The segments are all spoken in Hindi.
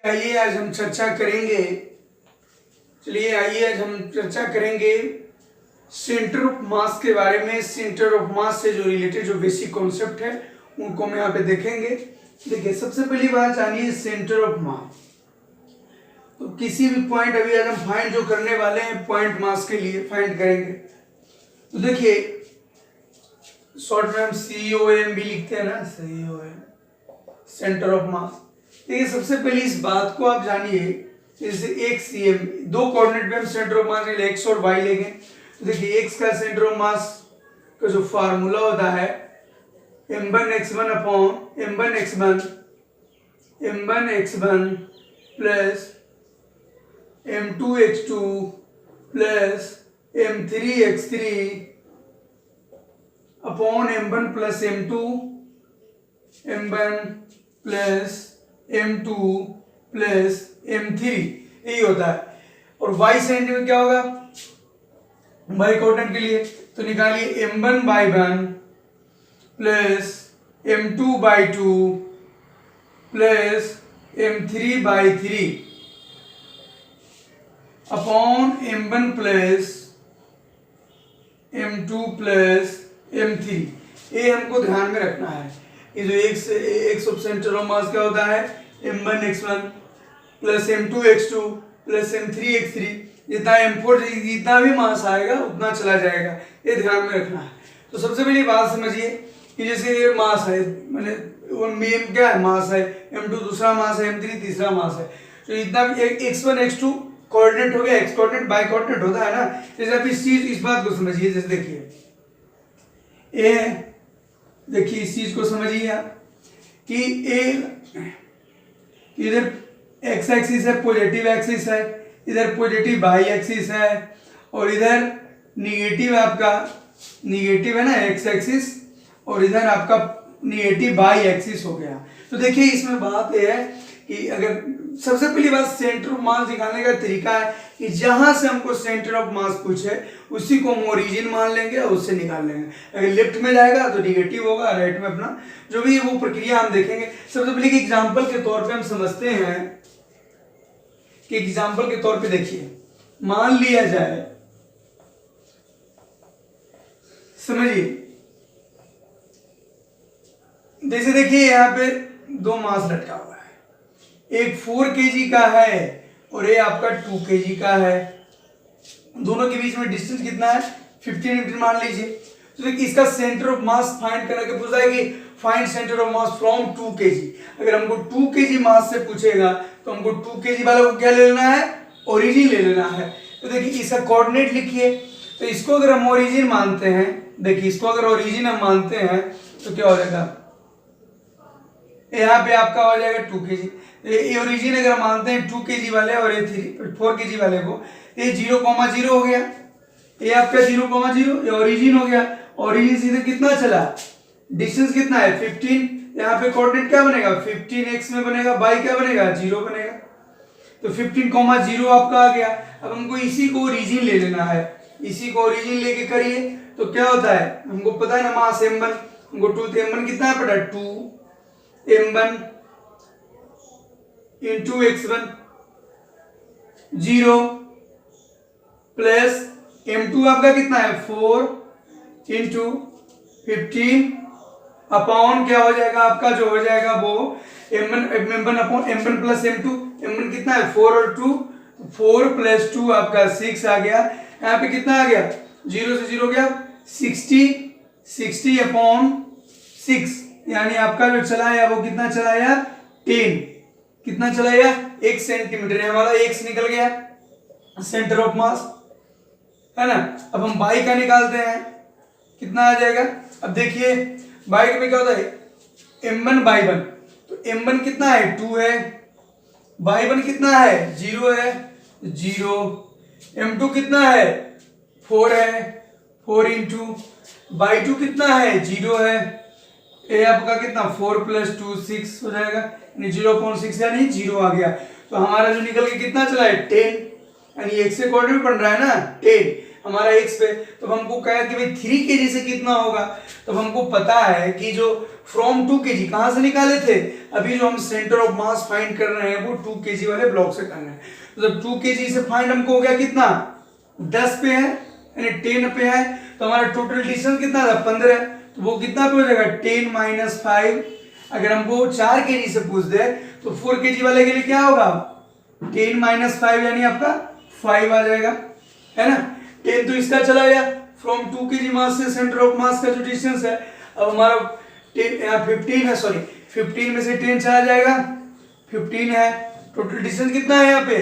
आइए आज हम चर्चा करेंगे सेंटर ऑफ मास के बारे में। सेंटर ऑफ मास से जो रिलेटेड जो बेसिक कॉन्सेप्ट है उनको हम यहाँ पे देखेंगे। देखिए, सबसे पहली बात जानिए सेंटर ऑफ मास। तो किसी भी पॉइंट अभी आज हम फाइंड जो करने वाले हैं पॉइंट मास के लिए फाइंड करेंगे। तो देखिए, शॉर्ट में हम COM भी लिखते हैं ना, COM सेंटर ऑफ मास। देखिए, सबसे पहले इस बात को आप जानिए, जैसे x CM दो कोऑर्डिनेट पे हम सेंटर ऑफ मास x और y लेंगे। तो देखिए, x का सेंटर ऑफ मास का जो फार्मूला होता है m1x1 upon m1x1 plus m2x2 plus m3x3 upon m1 plus m2 m1 plus m2 plus m3, यही होता है। और y सेंटीमीटर क्या होगा y कोऑर्डिनेट के लिए? तो निकालिए m1/1 plus m2/2 plus m3/3 upon m1 plus m2 plus m3। ये हमको ध्यान में रखना है। ये जो x of centre of mass क्या होता है m1x1 plus m2x2 plus m3x3, जितना m4 जितना भी मास आएगा उतना चला जाएगा, ये ध्यान में रखना है। तो सबसे पहली बात समझिए कि जैसे ये मास है, मैंने m क्या है मास है, m2 दूसरा मास है, m3 तीसरा मास है। तो इतना x1 x2 कोऑर्डिनेट हो गया, x कोऑर्डिनेट बाय कोऑर्डिनेट होता है ना। जैसे आप इस बात को समझिए, जैसे देखिए देखिए इस चीज को समझिए आप कि इधर x एक्सिस है, पॉजिटिव एक्सिस है, इधर पॉजिटिव वाई एक्सिस है, और इधर निगेटिव आपका निगेटिव है ना x एक्सिस, और इधर आपका निगेटिव वाई एक्सिस हो गया। तो देखिए, इसमें बात यह है कि अगर सबसे पहली बात सेंटर ऑफ मास निकालने का तरीका है कि जहां से हमको सेंटर ऑफ मास पूछे उसी को हम ओरिजिन मान लेंगे और उससे निकाल लेंगे। अगर लेफ्ट में जाएगा तो निगेटिव होगा, राइट में अपना जो भी वो प्रक्रिया हम देखेंगे। सबसे पहले कि एग्जांपल के तौर पे हम समझते हैं कि एग्जांपल के तौर पे देखिए, मान लिया जाए, समझिए, जैसे देखिए यहाँ पे दो मास लटका हुआ है, एक 4 kg का है और ये आपका 2 kg का है। दोनों के बीच में डिस्टेंस कितना है 15 मीटर मान लीजिए। तो देखिए, इसका सेंटर ऑफ मास फाइंड करने के पूछा है कि find centre of mass from 2 kg। अगर हमको 2 kg मास से पूछेगा तो हमको 2 kg वाला को क्या ले लेना है, ओरिजिन ले लेना है। तो देखिए, इसका कोऑर्डिनेट लिखिए। तो इसको अगर हम ओरिजिन मानते हैं, देखिए इसको अगर ओरिजिन हम मानते हैं तो क्या हो जाएगा, यहाँ पे आपका हो जाएगा 2 kg। ये ओरिजिन अगर मानते हैं 2 kg वाले और ये 4 kg वाले को, ये 0,0 हो गया, ये आपका 0,0, ये ओरिजिन हो गया। ओरिजिन सीधे कितना चला, डिस्टेंस कितना है 15। यहाँ पे कोऑर्डिनेट क्या बनेगा 15x में बनेगा, y क्या बनेगा 0 बनेगा। तो 15,0 आपका आ गया। अब हमको इसी को ओरिजिन ले लेना है, इसी को ओरिजिन लेके करिए तो क्या होता है, हमको पता है ना मास m1, हमको 2 तो m1 कितना है पता 2 m1 into x1 0 plus m2 आपका कितना है 4 इंटू 15 अपॉन क्या हो जाएगा आपका, जो हो जाएगा वो m1 upon m1 plus m2। m1 कितना है 4 और 2, 4 प्लस 2 आपका 6 आ गया। यहाँ पे कितना आ गया, 0 से 0 गया 60 अपॉन 6, यानी आपका जो चलाया वो कितना चलाया 10, कितना चलाया 1 सेंटीमीटर, हमारा x निकल गया सेंटर ऑफ मास, है ना। अब हम y का निकालते हैं, कितना आ जाएगा। अब देखिए y में क्या होता है m1/1, तो m1 कितना है 2 है, y1 कितना है 0 है 0, m2 कितना है 4 है 4 इंटू y2 कितना है 0 है, ये आपका कितना 4 प्लस 2 6 हो जाएगा, 0.6 यानी 0 आ गया। तो हमारा जो निकल के कितना चला है 10, यानी x से कोऑर्डिनेट बन रहा है ना 10। हमारा x पे, तो हमको कहा कि भाई 3 kg से कितना होगा, तो हमको पता है कि जो फ्रॉम 2 kg कहाँ से निकाले थे, अभी जो हम सेंटर ऑफ मास फाइंड कर रहे हैं वो 2 kg वाले ब्लॉक से करना है। तो जब 2 kg से फाइंड हमको हो गया कितना 10 पे है यानी 10 पे है, तो हमारा टोटल डिस्टेंस कितना था 15, तो वो कितना पे हो जाएगा 10 - 5। अगर हमको 4 kg से पूछ दे तो 4 kg वाले के लिए क्या होगा 10 - 5 यानी आपका 5 आ जाएगा, है ना। 10 तो इसका चला गया फ्रॉम 2 kg मास से सेंटर ऑफ मास का जो डिस्टेंस है। अब हमारा 10 यहाँ 15 है, सॉरी 15 में से 10 चला जाएगा, 15 है, टोटल डिस्टेंस कितना है यहाँ पे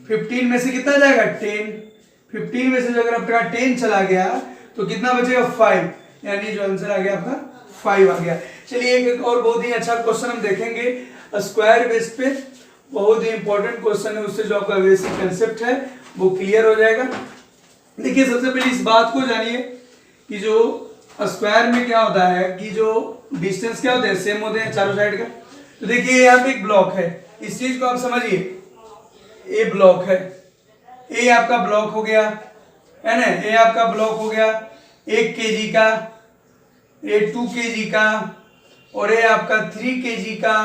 15 में से कितना जाएगा 10, 15 में से अगर आपका 10 चला गया तो कितना बचेगा 5, यानी जो आंसर आ गया आपका 5 आ गया। चलिए एक और बहुत ही अच्छा क्वेश्चन हम देखेंगे स्क्वायर बेस पे, बहुत ही इंपॉर्टेंट क्वेश्चन है, उससे जो आपका बेसिक कंसेप्ट है वो क्लियर हो जाएगा। देखिए सबसे पहले इस बात को जानिए कि जो स्क्वायर में क्या होता है कि जो डिस्टेंस क्या होते हैं सेम होते हैं चारों साइड का। तो देखिए यहाँ पे एक ब्लॉक है, इस चीज को आप समझिए, ए ब्लॉक है, ए आपका ब्लॉक हो गया है ना, ए आपका ब्लॉक हो गया 1 kg का, ये 2 kg का, और ये आपका 3 kg का,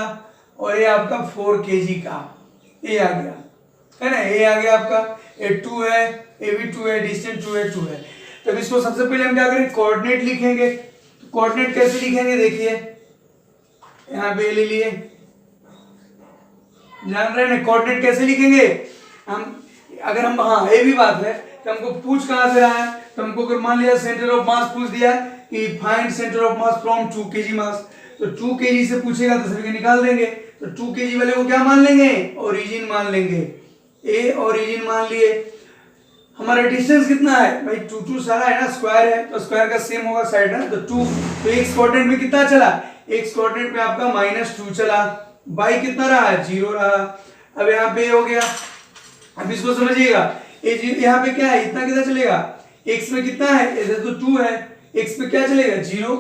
और ये आपका 4 kg का, ये आ गया है ना, ये आ गया आपका, ये 2 है, ये भी 2 है, डिस्टेंस 2 है 2 है। तब इसको सबसे पहले हम क्या करें कोऑर्डिनेट लिखेंगे। तो कोऑर्डिनेट कैसे लिखेंगे देखिए, यहाँ पे ले लिए, जान रहे हैं कोऑर्डिनेट कैसे लिखेंगे हम, अगर हम, हाँ ये भी बात है कि हमको पूछ कहाँ से रहा है, तो हमको अगर मान लिया सेंटर ऑफ मास पूछ दिया कि find centre of mass from 2 kg मास, तो 2 kg से पूछेगा तो सभी निकाल देंगे, तो 2 kg वाले को क्या मान लेंगे ओरिजिन मान लेंगे, ए ओरिजिन मान लिए। हमारा डिस्टेंस कितना है भाई 2 2 सारा है ना, स्क्वायर है तो स्क्वायर का सेम होगा साइड ना, तो 2, तो एक्स कोऑर्डिनेट में कितना चला, एक्स कोऑर्डिनेट में आपका -2 चला, y कितना रहा 0 रहा। अब यहाँ पे हो गया, अब इसको समझिएगा, यहाँ पे क्या है इतना कितना चलेगा, x में कितना है इधर तो 2 है, x पे क्या चलेगा 0,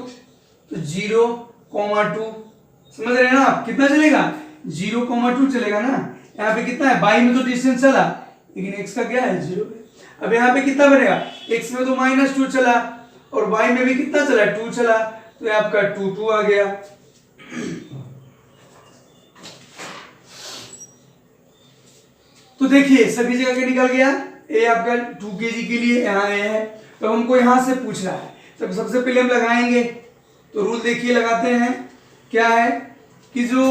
तो 0,2 समझ रहे हैं ना आप, कितना चलेगा 0,2 चलेगा ना। यहाँ पे कितना है y में तो डिस्टेंस चला लेकिन x का क्या है 0। अब यहाँ पे कितना बनेगा, x में तो -2 चला और y में भी कितना चला 2 चला, तो ये आपका 2 2 आ गया। तो देखिए सभी जगह के निकल गया, ए आपका 2 kg के लिए यहाँ ए है, तो हमको यहाँ से पूछ रहा है, तो सबसे पहले हम लगाएंगे, तो रूल देखिए लगाते हैं, क्या है कि जो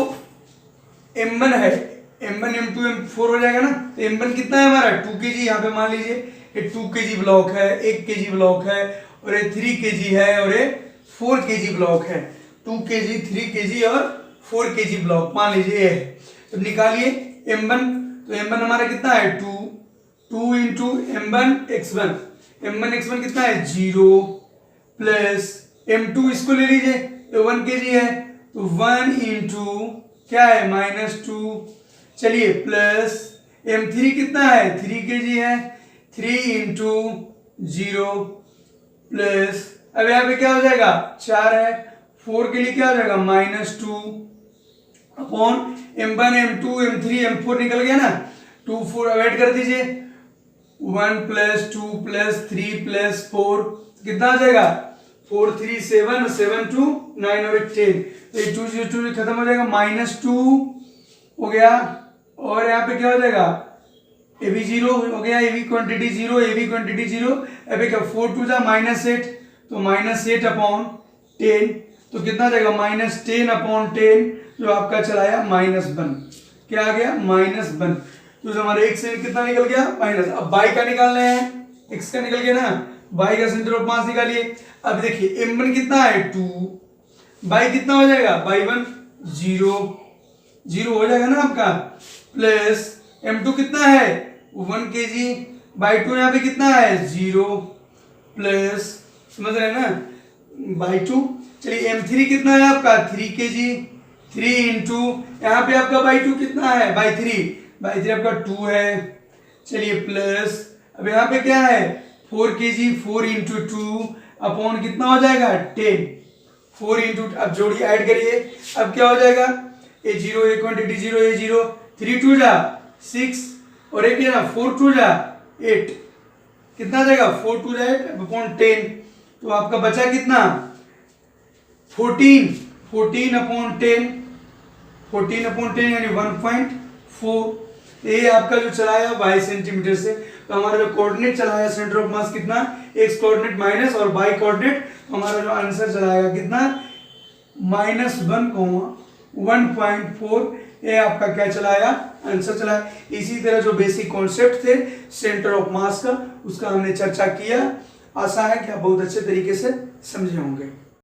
m1 है m1 m2 m4 हो जाएगा ना, तो m1 कितना है हमारा 2 kg, यहाँ पे मान लीजिए ये 2 kg ब्लॉक है, 1 kg ब्लॉक है, और ये 3 kg है, और ये 4 kg ब्लॉक है, 2 kg 3 kg और 4 kg ब्लॉक मान लीजिए ये है। तो निकालिए m1, तो m1 हमारा कितना है 2 इंटू m1 x1 कितना है 0 प्लस m2 इसको ले लीजिए, तो 1 kg है, तो 1 इंटू क्या है -2, चलिए प्लस m3 कितना है 3 kg है, 3 इंटू 0 प्लस, अब यहाँ पे क्या हो जाएगा 4 है, 4 के लिए क्या हो जाएगा -2 upon m1 m2 m3 m4 निकल गया ना, 2 4 अब ऐड कर दीजिए, 1 प्लस 2 प्लस 3 प्लस 4 कितना आ जाएगा 4 3 7 7 2 9 और 10, तो ये 2 0 2 खत्म हो जाएगा, -2 हो गया, और यहाँ पे क्या हो जाएगा ए भी 0 हो गया, ए भी क्वांटिटी 0, ए भी क्वांटिटी 0, अब क्या 4 2 जा -8, तो -8 अपॉन 10, तो कितना जाएगा -10 अपॉन 10, जो आपका चलाया -1, क्या आ गया -1, तो हमारे x से कितना निकल गया माइनस। अब y का निकालना है, x का निकल गया ना, y का सेंटर ऑफ मास निकालिए। अब देखिए m1 कितना है 2, y कितना हो जाएगा y1 0 हो जाएगा ना आपका, प्लस m2 कितना है 1 kg, y2 यहाँ पे कितना है 0 प्लस, समझ रहे हैं ना y2। चलिए m3 कितना है आपका 3 kg, 3 इंटू यहाँ पे आपका y2 कितना है y3 आपका 2 है, चलिए प्लस, अब यहाँ पे क्या है 4 kg, 4 इंटू 2 अपॉन कितना हो जाएगा 10, 4 इंटू, अब जोड़िए ऐड करिए, अब क्या हो जाएगा ये 0 ये क्वांटिटी 0 ये 0, 3 2 जा 6 और एक ना 4 2 जा 8, कितना आ जाएगा 4 टू दैट अपॉन 10, तो आपका बचा कितना 14, 14 अपॉन 10, 14 अपॉन 10 यानी 1.4। ये आपका जो चलाया 22 सेंटीमीटर से, तो हमारा जो कोऑर्डिनेट चलाया सेंटर ऑफ मास कितना, एक्स कोऑर्डिनेट माइनस और वाई कोऑर्डिनेट, तो हमारा जो आंसर चलाएगा कितना -1,1.4। ये आपका क्या चलाया आंसर चलाया। इसी तरह जो बेसिक कॉन्सेप्ट थे सेंटर ऑफ मास का, उसका हमने चर्चा किया। आशा है कि आप बहुत अच्छे तरीके से समझे होंगे।